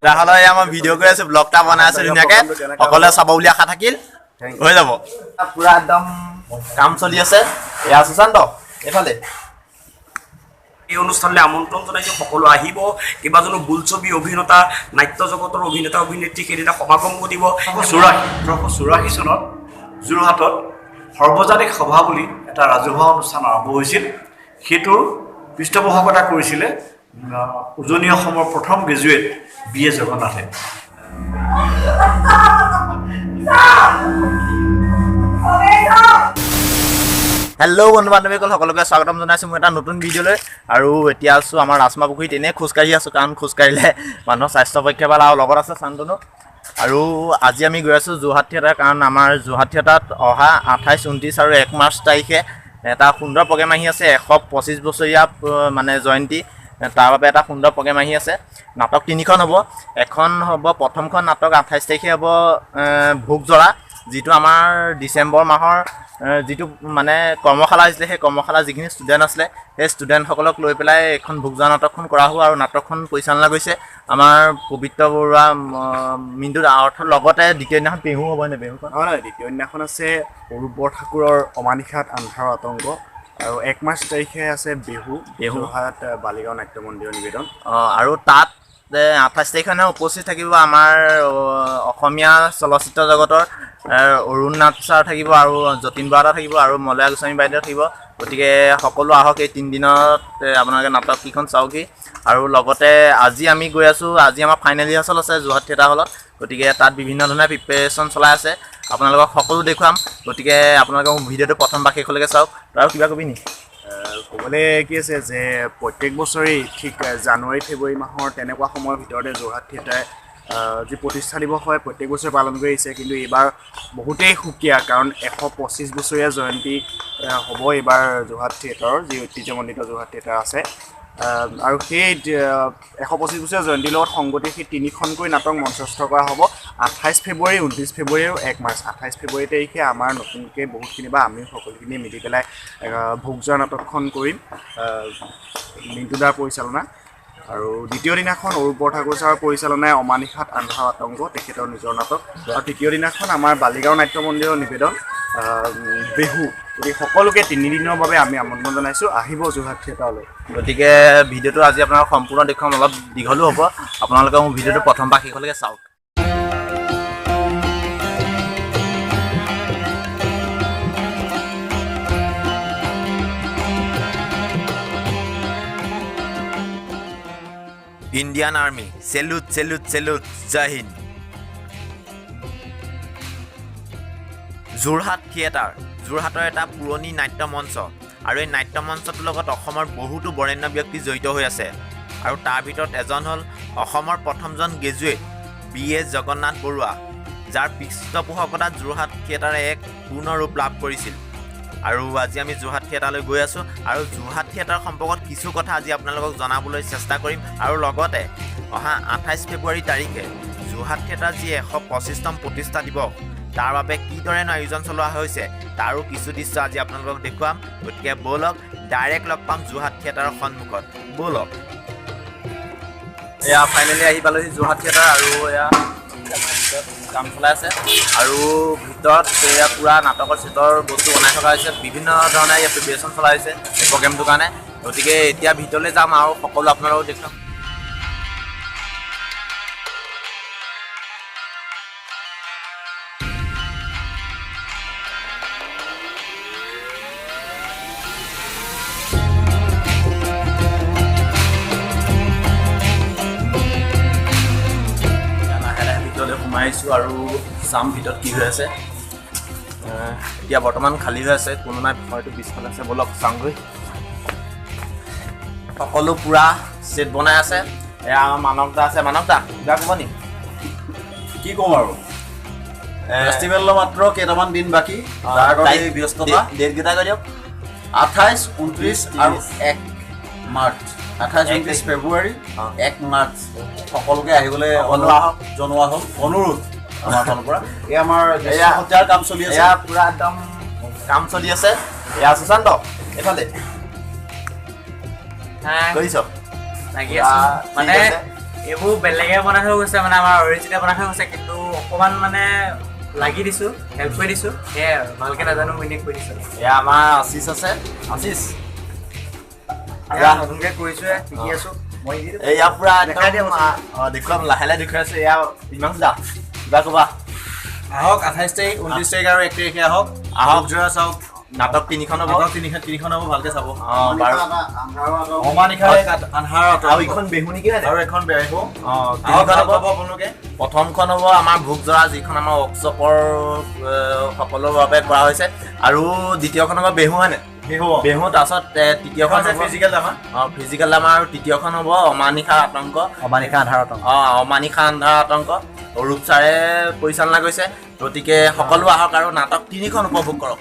তাহলে আমাৰ ভিডিঅ' কৰি আছো ব্লগটা বনাই আছো ধুনীয়াকে সকলোৱে চাব বুলি আশা থাকিল হৈ যাব পুৰা একদম কাম চলি আছে এয়া সুশান্ত এফালে এই অনুষ্ঠানলৈ আমন্ত্ৰণ জনাইছোঁ সকলো আহিব কেইবাজনো বোলছবি অভিনেতা নাট্য জগতৰ অভিনেতা অভিনেত্ৰী সেইদিনা সমাগম ঘটিব 1884 চনত যোৰহাটত সৰ্বজনিক সভা বুলি এটা ৰাজহুৱা অনুষ্ঠান আৰম্ভ হৈছিল সেইটোৰ পৃষ্ঠপোষকতা কৰিছিলে উজনি অসমৰ প্ৰথম গ্ৰেজুৱেট বি.এ. জগন্নাথে হেল্ল' বন্ধু বান্ধৱীসকল সকলোকে স্বাগতম জনাইছোঁ মই এটা নতুন ভিডিঅ'লৈ আৰু এতিয়া আছোঁ আমাৰ ৰাজমা পুখুৰীত এনেই খোজকাঢ়ি আছোঁ কাৰণ খোজকাঢ়িলে মানুহৰ স্বাস্থ্য পক্ষে ভাল আৰু লগত আছে শান্তনু আৰু আজি আমি গৈ আছোঁ যোৰহাট থিয়েটাৰ কাৰণ আমাৰ যোৰহাট থিয়েটাৰত অহা 28, 29 আৰু 1 মাৰ্চ তাৰিখে এটা সুন্দৰ প্ৰগ্ৰেম আহি আছে 125 বছৰীয়া মানে জয়ন্তী তাৰ বাবে এটা সুন্দৰ প্ৰগ্ৰেম আহি আছে নাটক 3খন হ'ব এখন হ'ব প্ৰথমখন নাটক 28 তাৰিখে হ'ব ভোগজৰা যিটো আমাৰ ডিচেম্বৰ মাহৰ যিটো মানে কৰ্মশালা হৈছিলে সেই কৰ্মশালা যিখিনি ষ্টুডেণ্ট আছিলে সেই ষ্টুডেণ্টসকলক লৈ পেলাই এখন ভোগজৰা নাটকখন কৰা হ'ব আৰু নাটকখন পৰিচালনা কৰিছে আমাৰ পবিত্ৰ বৰুৱা মিণ্টু অৰ্থৰ লগতে দ্বিতীয় দিনাখন বিহু হ'ব নে বিহুখন নহয় দ্বিতীয় দিনাখন আছে অৰূপ বৰঠাকুৰৰ অমানিশাত আন্ধাৰৰ আতংক আৰু 1 মাৰ্চ তাৰিখে আছে বিহু যোৰহাট বালিগাঁও নাট্য মন্দিৰৰ নিবেদন আৰু তাত 28 তাৰিখে উপস্থিত থাকিব আমাৰ অসমীয়া চলচ্চিত্ৰ জগতৰ অৰুণ নাথ ছাৰ থাকিব আৰু যতীন বৰা থাকিব আৰু মলয়া গোস্বামী বাইদেউ থাকিব গতিকে সকলো আহক এই 3 দিনত আপোনালোকে নাটককেইখন চাওকহি আৰু লগতে আজি আমি গৈ আছোঁ আজি আমাৰ ফাইনেল ৰিহাৰ্চেল আছে যোৰহাট থিয়েটাৰ হলত গতিকে তাত বিভিন্ন ধৰণৰ প্ৰিপেৰেশ্যন চলাই আছে আপোনালোকক সকলো দেখুৱাম গতিকে আপোনালোকে ভিডিঅ'টো প্ৰথম বা শেষলৈকে চাওক আৰু কিবা কবি নেকি ক'বলৈ কি আছে যে প্ৰত্যেক বছৰেই ঠিক জানুৱাৰী ফেব্ৰুৱাৰী মাহৰ তেনেকুৱা সময়ৰ ভিতৰতে যোৰহাট থিয়েটাৰে যি প্ৰতিষ্ঠা দিৱস হয় প্ৰত্যেক বছৰে পালন কৰি আহিছে কিন্তু এইবাৰ বহুতেই সুকীয়া কাৰণ 125 বছৰীয়া জয়ন্তী হ'ব এইবাৰ যোৰহাট থিয়েটাৰৰ যি ঐতিহ্যমণ্ডিত যোৰহাট থিয়েটাৰ আছে আৰু সেই 125 বছৰীয়া জয়ন্তীৰ লগত সংগতি সেই 3খনকৈ নাটক মঞ্চস্থ কৰা হ'ব 28 ফেব্ৰুৱাৰী 29 ফেব্ৰুৱাৰী আৰু 1 মাৰ্চ 28 ফেব্ৰুৱাৰী তাৰিখে আমাৰ নতুনকৈ বহুতখিনি বা আমি সকলোখিনি মিলি পেলাই ভোগজৰা নাটকখন কৰিম মিণ্টুদাৰ পৰিচালনা আৰু দ্বিতীয় দিনাখন অৰূপ বৰঠাকুৰ ছাৰৰ পৰিচালনাই অমানিশাত আন্ধাৰৰ আতংক তেখেতৰ নিজৰ নাটক আৰু তৃতীয় দিনাখন আমাৰ বালিগাঁও নাট্য মন্দিৰৰ নিবেদন বিহু গতিকে সকলোকে 3 দিনৰ বাবে আমি আমন্ত্ৰণ জনাইছোঁ আহিব যোৰহাট থিয়েটাৰলৈ গতিকে ভিডিঅ'টো আজি আপোনালোকক সম্পূৰ্ণ দেখুৱাম অলপ দীঘলো হ'ব আপোনালোকে মোৰ ভিডিঅ'টো প্ৰথম বা শেষলৈকে চাওক Indian army salute salute salute Jai Hind Jorhat theatre যোৰহাটৰ এটা পুৰণি নাট্য মঞ্চ আৰু এই নাট্য মঞ্চটোৰ লগত অসমৰ বহুতো বৰেণ্য ব্যক্তি জড়িত হৈ আছে আৰু তাৰ ভিতৰত এজন হ'ল অসমৰ প্ৰথমজন গ্ৰেজুৱেট বি.এ. জগন্নাথ বৰুৱা যাৰ পৃষ্ঠপোষকতাত যোৰহাট থিয়েটাৰে এক পূৰ্ণ ৰূপ লাভ কৰিছিল আৰু আজি আমি যোৰহাট থিয়েটাৰলৈ গৈ আছোঁ আৰু যোৰহাট থিয়েটাৰ সম্পৰ্কত কিছু কথা আজি আপোনালোকক জনাবলৈ চেষ্টা কৰিম আৰু লগতে অহা 28 ফেব্ৰুৱাৰী তাৰিখে যোৰহাট থিয়েটাৰ যি 125তম প্ৰতিষ্ঠা দিৱস তাৰ বাবে কিদৰেনো আয়োজন চলোৱা হৈছে তাৰো কিছু দৃশ্য আজি আপোনালোকক দেখুৱাম গতিকে ব'লক ডাইৰেক্ট লগ পাম যোৰহাট থিয়েটাৰৰ সন্মুখত ব'লক এয়া ফাইনেলি আহি পালোহি যোৰহাট থিয়েটাৰ আৰু এয়া কাম চলাই আছে আৰু ভিতৰত এয়া পূৰা নাটকৰ চিটৰ বস্তু বনাই থকা হৈছে বিভিন্ন ধৰণে ইয়াত প্ৰিপেৰেশ্যন চলাই হৈছে এই প্ৰগ্ৰেমটোৰ কাৰণে গতিকে এতিয়া ভিতৰলৈ যাম আৰু সকলো আপোনালোকক দেখুৱাম সোমাইছোঁ আৰু চাম ভিতৰত কি হৈ আছে এতিয়া বৰ্তমান খালী হৈ আছে কোনো নাই হয়তো পিছফালে আছে ব'লক চাওঁগৈ সকলো পূৰা ছেট বনাই আছে এয়া মানৱদা আছে মানৱদা কিবা ক'ব নি কি ক'ম আৰু ফেষ্টিভেলৰ মাত্ৰ কেইটামান দিন বাকী তাৰ কাৰণে ব্যস্ততা ডেটকেইটা কৈ দিয়ক 28, 29 আৰু 1 মাৰ্চ 28, 29 ফেব্ৰুৱাৰী 1 মাৰ্চ সকলোকে আহিবলৈ জনোৱা হ'ল অনুৰোধ আমাৰ ফালৰ পৰা এই আমাৰ কাম চলি আছে এয়া পূৰা একদম কাম চলি আছে এয়া সুশান্ত এফালে কৰিছ লাগি আছো মানে এইবোৰ বেলেগে বনাই থৈ গৈছে মানে আমাৰ অৰিজিনেল বনাই থৈ গৈছে কিন্তু অকণমান মানে লাগি দিছোঁ হেল্প কৰি দিছোঁ সেয়াই আৰু ভালকৈ নাজানো মিনিং কৰি দিছোঁ এয়া আমাৰ আশিষ আছে আশিষ নতুনকৈ কৰিছোঁহে শিকি আছোঁ মই এয়া পুৰা দেখুৱাম লাহে লাহে দেখুৱাই আছো এয়া ইমান দা কিবা ক'বা আহক 28 তাৰিখ 29 তাৰিখ আৰু 1 তাৰিখে আহক যোৰা চাওক নাটক তিনিখন হ'ব তিনিখন হ'ব ভালকে চাব বাৰু অমানিশাৰে আন্ধাৰত আৰু ইখন বেহু নেকি আৰু এখন বেহু তিনিখন হ'ব আপোনালোকে প্ৰথমখন হ'ব আমাৰ ভোগজৰা যিখন আমাৰ ৱৰ্কশ্বপৰ সকলৰ বাবে কৰা হৈছে আৰু দ্বিতীয়খন হ'ব বেহু হয়নে বেহু তাৰপিছত তৃতীয়খন ফিজিকেল ড্ৰামা ফিজিকেল ড্ৰামা আৰু তৃতীয়খন হ'ব অমানিশাৰ আতংক অমানিশা আন্ধাৰত অমানিশা আন্ধাৰ আতংক অৰূপ ছাৰে পৰিচালনা কৰিছে গতিকে সকলো আহক আৰু নাটক তিনিখন উপভোগ কৰক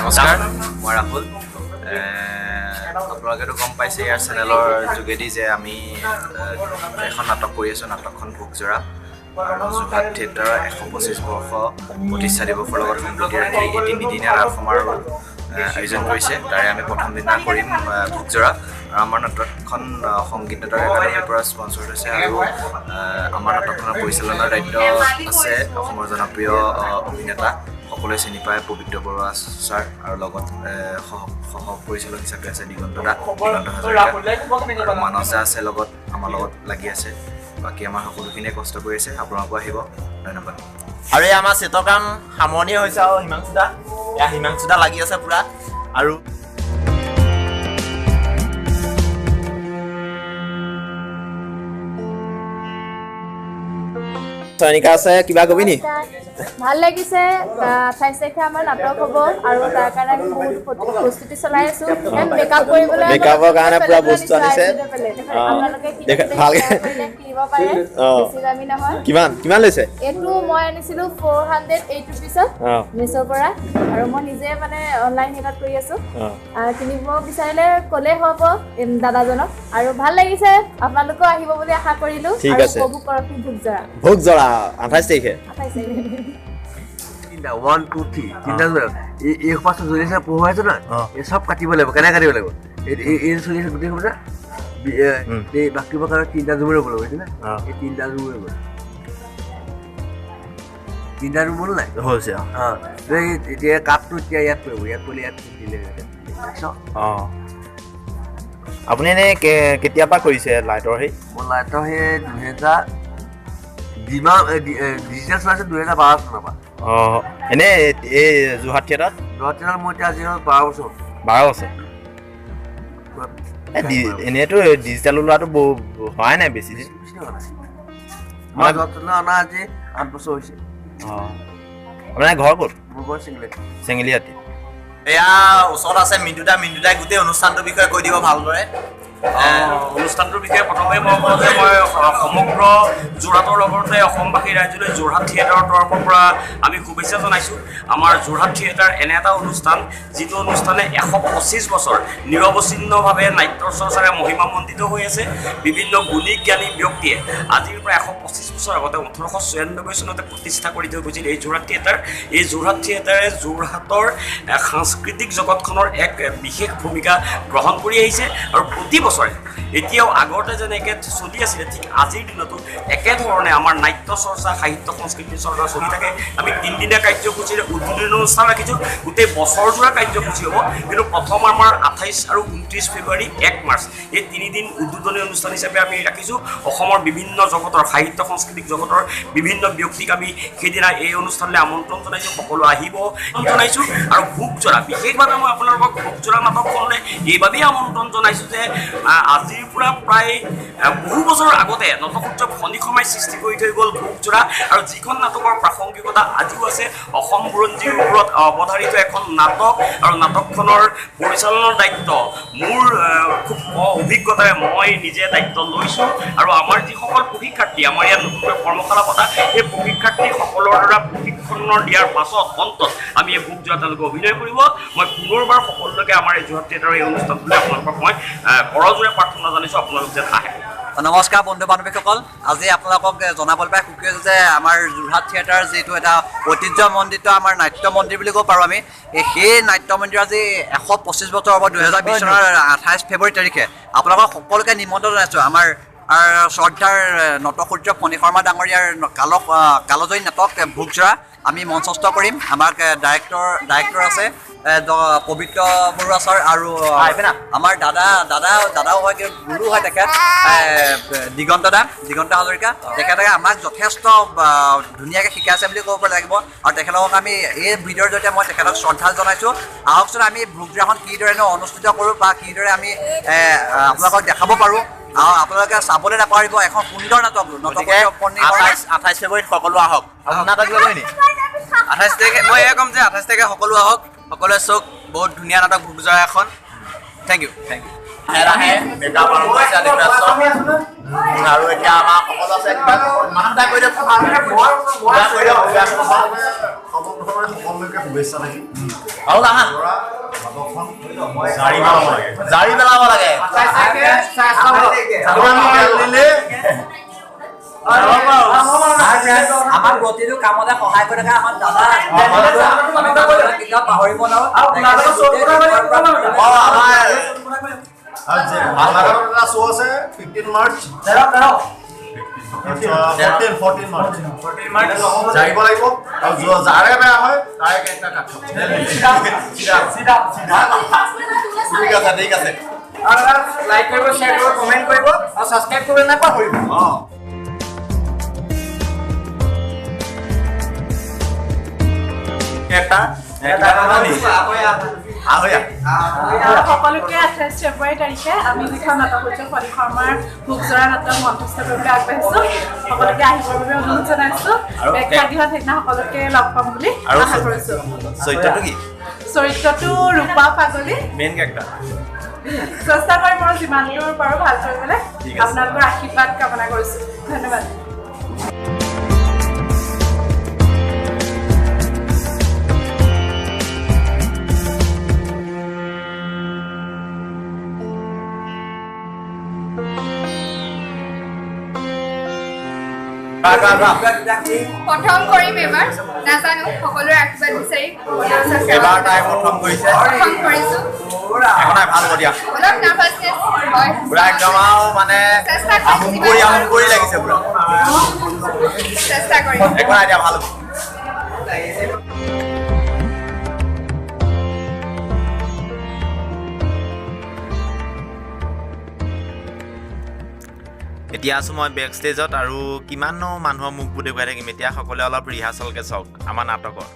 নমস্কাৰ মই ৰাহুল আপোনালোকেতো গম পাইছে ইয়াৰ চেনেলৰ যোগেদি যে আমি এখন নাটক কৰি আছোঁ নাটকখন ভোগজৰা যোৰহাট থিয়েটাৰৰ 125 বৰ্ষ প্ৰতিষ্ঠা দিৱসৰ লগত সংগতি ৰাখি এই তিনিদিনীয়া ৰাস সমাৰোহ আয়োজন কৰিছে তাৰে আমি প্ৰথম দিনা কৰিম ভোগজৰা আৰু আমাৰ নাটকখন সংগীত নাটক একাডেমীৰ পৰা স্পনচৰ হৈছে আৰু আমাৰ নাটকখনৰ পৰিচালনাৰ দায়িত্ব আছে অসমৰ জনপ্ৰিয় অভিনেতা সকলোৱে চিনি পায় পবিত্ৰ বৰুৱা ছাৰ আৰু লগত সহ পৰিচালক হিচাপে আছে দিগন্ত হাজৰিকা আৰু মানস দা আছে লগত আমাৰ লগত লাগি আছে বাকী আমাৰ সকলোখিনিয়ে কষ্ট কৰি আছে আপোনালোকো আহিব ধন্যবাদ আৰু এই আমাৰ চেতৰ কাম সামৰণি হৈছে আৰু হিমাংশু দা লাগি আছে পুৰা আৰু চয়নিকা আছে কিবা কবি নি ভাল লাগিছে 28 তাৰিখে আমাৰ নাটক হ'ব আৰু তাৰ কাৰণে আমি বহুত প্ৰস্তুতি চলাই আছো মেকআপ কৰিবলৈ মেকআপৰ কাৰণে পুৰা বস্তু আনিছে আপোনালোকে ভালকে কিনিব পাৰে বেছি দামী নহয় কিমান লৈছে এইটো মই আনিছিলো 408 ৰুপিছত মিছৰ পৰা আৰু মই নিজে মানে অনলাইন হেলত কৰি আছো কিনিব বিচাৰিলে ক'লে হ'ব দাদাজনক আৰু ভাল লাগিছে আপোনালোকো আহিব বুলি আশা কৰিলো ঠিক আছে উপভোগ কৰক ভোগজৰা 28 তাৰিখে 28 তাৰিখে 1 2 3 তিনটা এই পাঁচটা জৰিছে পঢ়াইছে না এই সব কাটিব লাগিব কেনে কাটিব লাগিব এই চলিছে গোটেই সময় এই বাকি বকাৰ তিনটা জুমৰে বল হৈছে না এই তিনটা জুমৰে বল তিনটা ৰুম বল নাই হৈছে এই এতিয়া কাপটো এতিয়া ইয়াত কৰিব ইয়াত পলি ইয়াত দিলে আপুনি এনে কেতিয়াৰ পৰা কৰিছে লাইটৰ সেই মই লাইটৰ সেই 2000 ডিজিটেল চলাইছে 2012 চনৰ পৰা এনে এই যোৰহাট থিয়েটাৰ মই এতিয়া আজি 12 বছৰ 12 বছৰ এনেইতো ডিজিটেল ওলোৱাটো হোৱাই নাই বেছি দিন মই যত্ন অনা আজি 8 বছৰ হৈছে। আপোনাৰ ঘৰ ক'ত? মোৰ ঘৰ চিংলেট। চেঙেলীয়াতি। এয়া ওচৰত আছে মিণ্টুদাই গোটেই অনুষ্ঠানটোৰ বিষয়ে কৈ দিব ভালদৰে। অনুষ্ঠানটোৰ বিষয়ে প্ৰথমে মই কওঁ যে মই সমগ্ৰ যোৰহাটৰ লগতে অসমবাসী ৰাইজলৈ যোৰহাট থিয়েটাৰৰ তৰফৰ পৰা আমি শুভেচ্ছা জনাইছোঁ। আমাৰ যোৰহাট থিয়েটাৰ এনে এটা অনুষ্ঠান যিটো অনুষ্ঠানে 125 বছৰ নিৰৱচ্ছিন্নভাৱে নাট্যৰ চৰ্চাৰে মহিমামণ্ডিত হৈ আছে। বিভিন্ন গুণী জ্ঞানী ব্যক্তিয়ে আজিৰ পৰা 125 বছৰ আগতে 1896 চনতে প্ৰতিষ্ঠা কৰি থৈ গৈছিল এই যোৰহাট থিয়েটাৰ। এই যোৰহাট থিয়েটাৰে যোৰহাটৰ সাংস্কৃতিক জগতখনৰ এক বিশেষ ভূমিকা গ্ৰহণ কৰি আহিছে আৰু প্ৰতি বছৰে এতিয়াও আগতে যেনেকৈ চলি আছিলে ঠিক আজিৰ দিনতো একেধৰণে আমাৰ নাট্য চৰ্চা সাহিত্য সংস্কৃতিৰ চৰ্চা চলি থাকে। আমি 3 দিনীয়া কাৰ্যসূচীৰে উদ্বোধনী অনুষ্ঠান ৰাখিছোঁ। গোটেই বছৰজোৰা কাৰ্যসূচী হ'ব, কিন্তু প্ৰথম আমাৰ 28 আৰু 29 ফেব্ৰুৱাৰী 1 মাৰ্চ এই 3 দিন উদ্বোধনী অনুষ্ঠান হিচাপে আমি ৰাখিছোঁ। অসমৰ বিভিন্ন জগতৰ সাহিত্য সংস্কৃতিক জগতৰ বিভিন্ন ব্যক্তিক আমি সেইদিনা এই অনুষ্ঠানলৈ আমন্ত্ৰণ জনাইছোঁ। সকলো আহিব জনাইছোঁ। আৰু ভোগজোৰা বিশেষভাৱে মই আপোনালোকক ভোগজোৰা নাটকখনলৈ এইবাবেই আমন্ত্ৰণ জনাইছোঁ যে আজিৰ পৰা প্ৰায় বহু বছৰ আগতে নটসূৰ্য ফণী সমাই সৃষ্টি কৰি থৈ গ'ল ভোগজোৰা, আৰু যিখন নাটকৰ প্ৰাসংগিকতা আজিও আছে। অসম বুৰঞ্জীৰ ওপৰত অৱধাৰিত এখন নাটক, আৰু নাটকখনৰ পৰিচালনাৰ দায়িত্ব মোৰ খুব অভিজ্ঞতাৰে মই নিজে দায়িত্ব লৈছোঁ। আৰু আমাৰ যিসকল প্ৰশিক্ষাৰ্থী আমাৰ ইয়াত নতুনকৈ কৰ্মশালা পতা সেই প্ৰশিক্ষাৰ্থীসকলৰ দ্বাৰা প্ৰশিক্ষণৰ দিয়াৰ পাছত অন্তত আমি এই ভোগজোৰা তেওঁলোকে অভিনয় কৰিব। মই পুনৰবাৰ সকলোকে আমাৰ এই যোৰহাট থিয়েটাৰৰ এই অনুষ্ঠানটোলৈ আপোনালোকক মই কৰজোৰে প্ৰাৰ্থনা জনাইছোঁ আপোনালোক যেন আহে। নমস্কাৰ বন্ধু বান্ধৱীসকল, আজি আপোনালোকক জনাবলৈ পাই সুখী হৈছোঁ যে আমাৰ যোৰহাট থিয়েটাৰ যিটো এটা ঐতিহ্যমণ্ডিত আমাৰ নাট্য মন্দিৰ বুলি ক'ব পাৰোঁ আমি, সেই নাট্য মন্দিৰ আজি 125 বছৰ হ'ব। 2020 চনৰ 28 ফেব্ৰুৱাৰী তাৰিখে আপোনালোকক সকলোকে নিমন্ত্ৰণ জনাইছোঁ। আমাৰ শ্ৰদ্ধাৰ নটসূৰ্য ফণী শৰ্মা ডাঙৰীয়াৰ কালজয়ী নাটক ভোগজোৰা আমি মঞ্চস্থ কৰিম। আমাৰ ডাইৰেক্টৰ আছে পবিত্ৰ বৰুৱা ছাৰ, আৰু আমাৰ দাদাও হয়, কিন্তু গুৰু হয় তেখেত দিগন্ত হাজৰিকা। তেখেতে আমাক যথেষ্ট ধুনীয়াকৈ শিকাইছে বুলি ক'ব লাগিব। আৰু তেখেতক আমি এই ভিডিঅ'ৰ জৰিয়তে মই তেখেতক শ্ৰদ্ধা জনাইছোঁ। আহকচোন আমি ভোগজোৰাখন কিদৰেনো অনুষ্ঠিত কৰোঁ বা কিদৰে আমি আপোনালোকক দেখাব পাৰোঁ। আৰু আপোনালোকে চাবলৈ নাপাৰিব এখন সুন্দৰ নাটক। 28 ফেব্ৰুৱাৰীত সকলো আহক। নাটক ল'বই নি? 28 তাৰিখে মই এয়া ক'ম যে 28 তাৰিখে সকলো আহক, সকলোৱে চাওক। বহুত ধুনীয়া নাটক ভোগজোৰা এখন। Thank you. আৰু এতিয়া আমাৰ সকলো আছে জাৰি পেলাব লাগে। আমাৰ প্ৰতিটো কামতে সহায় কৰি থকা আমাৰ দাদা পাহৰিব নোৱাৰো। শ্ব' আছে 15 মাৰ্চ 14 মাৰ্চ জাৰিব লাগিব। আৰু যাৰে বেয়া হয় তাৰে কেইটা কাট ঠিক আছে ঠিক আছে। লাইক কৰিব, শ্বেয়াৰ কৰিব, কমেণ্ট কৰিব আৰু ছাবস্ক্ৰাইব কৰিবলৈ নাপাহৰিব। সকলোকে 28 ফেব্ৰুৱাৰী তাৰিখে আমি যিখন নটসূৰ্য ফণী শৰ্মাৰ ভোগজোৰা নাটক মঞ্চস্থ কৰিবলৈ আগবাঢ়িছোঁ। সকলোকে আহিবৰ বাবে অনুৰোধ জনাইছোঁ। প্ৰেক্ষাগৃহত সেইদিনা সকলোকে লগ পাম বুলি আশা কৰিছোঁ। চৰিত্ৰটো কি? চৰিত্ৰটো ৰূপা পাগলী। Main character. চেষ্টা কৰিম আৰু যিমান দূৰ পাৰোঁ ভাল কৰিবলৈ। আপোনালোকৰ আশীৰ্বাদ কামনা কৰিছোঁ। ধন্যবাদ। প্ৰথম কৰিম এইবাৰ, নাজানো সকলোৰে আশীৰ্বাদ বিচাৰি এবাৰ তাই প্ৰথম কৰিছে, প্ৰথম কৰিছোঁ। ভাল হ'ব দিয়া। অলপ নাৰ্ভাছনেছ হয়, পুৰা একদম আৰু মানে আহোম কৰি লাগিছে পুৰা। চেষ্টা কৰিম। একো নাই দিয়া, ভাল হ'ব। এতিয়া আছোঁ মই বেক ষ্টেজত, আৰু কিমাননো মানুহৰ মুখবোৰ দেখুৱাই থাকিম। এতিয়া সকলোৱে অলপ ৰিহাৰ্চেলকৈ চাওক আমাৰ নাটকৰ।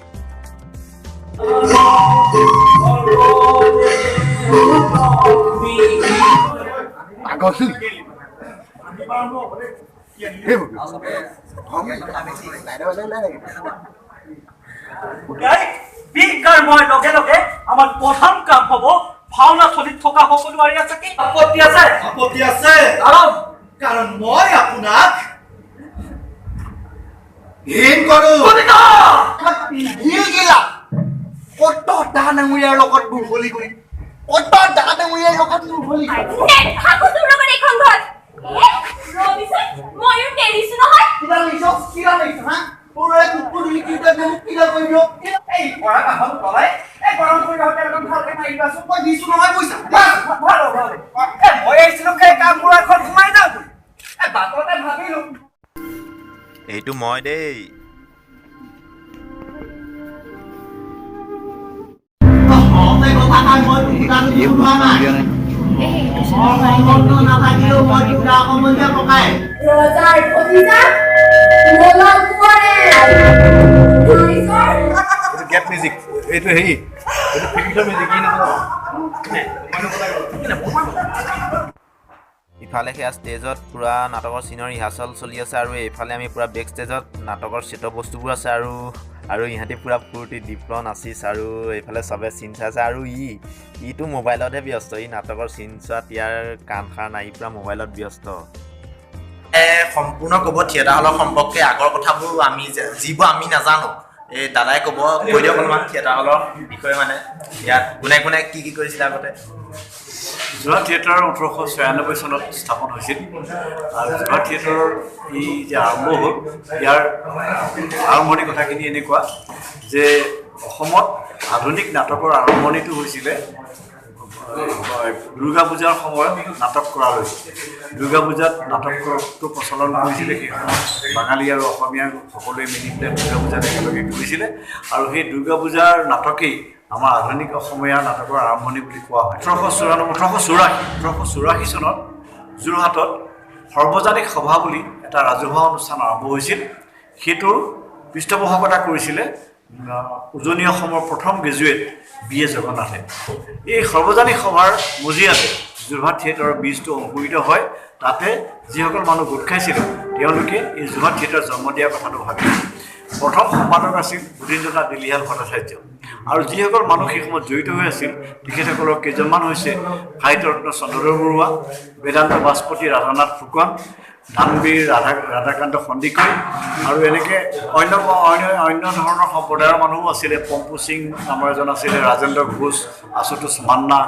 বিজ্ঞান মই লগে লগে আমাৰ প্ৰথম কাম হ'ব ভাওনা চলিত থকা সকলো আৰি আছে কি আপত্তি আছে? আপত্তি আছে কাৰণ মই আপোনাক ঘিণ কৰোঁ। কত ডাঙৰীয়াৰ লগত বুলবুলি কৰি কত ডাঙৰীয়াৰ লগত বুলবুলি এইটো মই দেই গেট মিউজিক এইটো হেৰি এইটো ফিল্টাৰ মিউজিক ইফালে সেয়া ষ্টেজত পূৰা নাটকৰ চিনৰ ৰিহাৰ্চল চলি আছে আৰু এইফালে আমি পূৰা বেক ষ্টেজত নাটকৰ ছেটৰ বস্তুবোৰ আছে আৰু ইহঁতি পূৰা ফূৰ্তি দীপ্ল নাচিছ আৰু এইফালে চবে চিন চাই আছে আৰু ইটো মোবাইলতহে ব্যস্ত ই নাটকৰ চিন চোৱাত ইয়াৰ কাণ সাৰ নাই পূৰা মোবাইলত ব্যস্ত সম্পূৰ্ণ ক'ব থিয়েটাৰ হলৰ সম্পৰ্কে আগৰ কথাবোৰ আমি যিবোৰ আমি নাজানো এই দাদাই ক'ব কৈ দিয়ক অলপমান থিয়েটাৰ হলৰ বিষয়ে মানে ইয়াত কোনে কোনে কি কৰিছিলে আগতে যোৰহাট থিয়েটাৰ 1896 চনত স্থাপন হৈছিল আৰু যোৰহাট থিয়েটাৰৰ এই যে আৰম্ভ হ'ল ইয়াৰ আৰম্ভণিৰ কথাখিনি এনেকুৱা যে অসমত আধুনিক নাটকৰ আৰম্ভণিটো হৈছিলে দুৰ্গা পূজাৰ সময়ত নাটক কৰা হৈছিল দুৰ্গা পূজাত নাটকটো প্ৰচলন কৰিছিলে সেই সময়ত বাঙালী আৰু অসমীয়া সকলোৱে মিলি পেলাই দুৰ্গা পূজাত একেলগে কৰিছিলে আৰু সেই দুৰ্গা পূজাৰ নাটকেই আমাৰ আধুনিক অসমীয়াৰ নাটকৰ আৰম্ভণি বুলি কোৱা হয় 1884 চনত যোৰহাটত সৰ্বজনিক সভা বুলি এটা ৰাজহুৱা অনুষ্ঠান আৰম্ভ হৈছিল সেইটোৰ পৃষ্ঠপোষকতা কৰিছিলে উজনি অসমৰ প্ৰথম গ্ৰেজুৱেট B.A. জগন্নাথে এই সৰ্বজনিক সভাৰ মজিয়াতে যোৰহাট থিয়েটাৰৰ বীজটো অংকুৰিত হয় তাতে যিসকল মানুহ গোট খাইছিল তেওঁলোকে এই যোৰহাট থিয়েটাৰ জন্ম দিয়াৰ কথাটো ভাবিছিল প্ৰথম সম্পাদক আছিল বুধিনজনা দিলিহাল ভট্টাচাৰ্য আৰু যিসকল মানুহ সেই সময়ত জড়িত হৈ আছিল তেখেতসকলৰ কেইজনমান হৈছে সাহিত্যৰত্ন চন্দ্ৰদেৱ বৰুৱা বেদান্ত বাজপতি ৰাধানাথ ফুকন ধানবীৰ ৰাধাকান্ত সন্দিকৈ আৰু এনেকৈ অন্য ধৰণৰ সম্প্ৰদায়ৰ মানুহো আছিলে পম্পু সিং নামৰ এজন আছিলে ৰাজেন্দ্ৰ ঘোষ আশুতোষ মান্না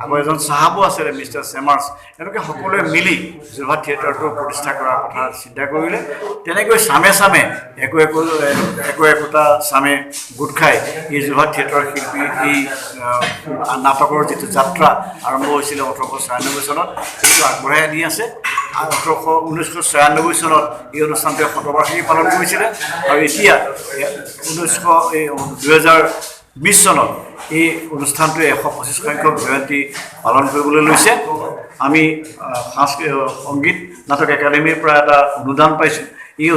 আকৌ এজন চাহাবো আছিলে মিষ্টাৰ চেমাৰ্ছ এনেকৈ সকলোৱে মিলি যোৰহাট থিয়েটাৰটো প্ৰতিষ্ঠা কৰাৰ কথা চিন্তা কৰিলে তেনেকৈ চামে একোটা চামে গোট খাই এই যোৰহাট থিয়েটাৰৰ শিল্পী এই নাটকৰ যিটো যাত্ৰা আৰম্ভ হৈছিলে 1896 চনত সেইটো আগবঢ়াই আনি আছে 1996 চনত এই অনুষ্ঠানটোৱে শতবাৰ্ষিকী পালন কৰিছিলে আৰু এতিয়া 2020 চনত এই অনুষ্ঠানটোৱে 125 সংখ্যক জয়ন্তী পালন কৰিবলৈ লৈছে আমি সংগীত নাটক একাডেমীৰ পৰা এটা অনুদান পাইছোঁ এই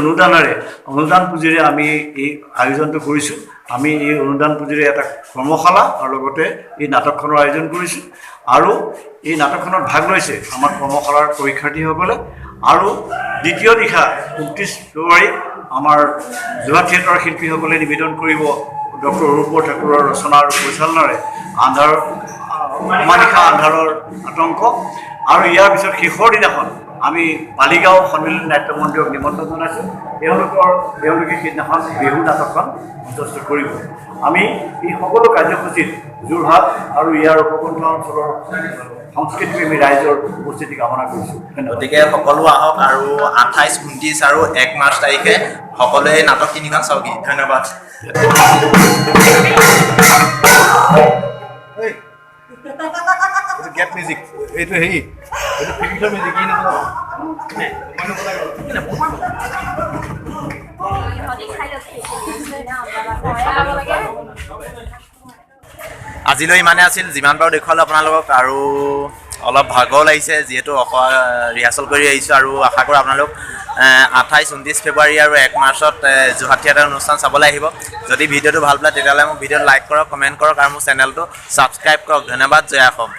অনুদান পুঁজিৰে আমি এই আয়োজনটো কৰিছোঁ আমি এই অনুদান পুঁজিৰে এটা কৰ্মশালা আৰু লগতে এই নাটকখনৰ আয়োজন কৰিছোঁ আৰু এই নাটকখনত ভাগ লৈছে আমাৰ কৰ্মশালাৰ পৰীক্ষাৰ্থীসকলে আৰু দ্বিতীয় দিশা 29 ফেব্ৰুৱাৰীত আমাৰ যোৰহাট থিয়েটাৰৰ শিল্পীসকলে নিবেদন কৰিব ডক্টৰ অৰূপ ঠাকুৰৰ ৰচনা আৰু পৰিচালনাৰে অমানিশা আন্ধাৰৰ আতংক আৰু ইয়াৰ পিছত শেষৰ দিনাখন আমি বালিগাঁও সন্মিলনী নাট্য মন্দিৰক নিমন্ত্ৰণ জনাইছোঁ তেওঁলোকে সেইদিনাখন বিহু নাটকখন মঞ্চস্থ কৰিব আমি এই সকলো কাৰ্যসূচীত যোৰহাট আৰু ইয়াৰ উপকণ্ঠ অঞ্চলৰ সংস্কৃতিপ্ৰেমী ৰাইজৰ উপস্থিতি কামনা কৰিছোঁ গতিকে সকলো আহক আৰু 28, 29 আৰু 1 মাৰ্চ তাৰিখে সকলোৱে নাটক তিনিখন চাওকহি ধন্যবাদ গেট মিউজিক এইটো হেৰি এইটো ফিল্টাৰ মিউজিক আজিলৈ ইমানে আছিল যিমান পাৰোঁ দেখুৱালোঁ আপোনালোকক আৰু অলপ ভাগৰ লাগিছে যিহেতু ৰিহাৰ্চেল কৰি আহিছোঁ আৰু আশা কৰোঁ আপোনালোক 28, 29 ফেব্ৰুৱাৰী আৰু 1 মাৰ্চত যোৰহাট থিয়েটাৰ অনুষ্ঠান চাবলৈ আহিব যদি ভিডিঅ'টো ভাল পায় তেতিয়াহ'লে মোক ভিডিঅ'টো লাইক কৰক কমেণ্ট কৰক আৰু মোৰ চেনেলটো ছাবস্ক্ৰাইব কৰক ধন্যবাদ জয় অসম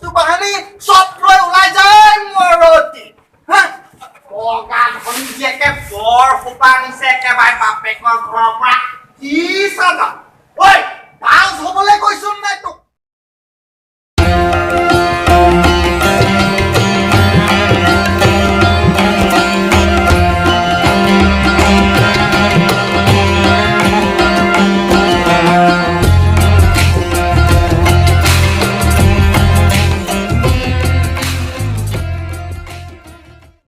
বস্তু বাহানি চব লৈ ওলাই যায় মৰতি হা বগা ধনী জীয়েকে বৰ সোপা নিছে একেবাৰে বাপেকৰ ঘৰৰ পৰা কি চাদা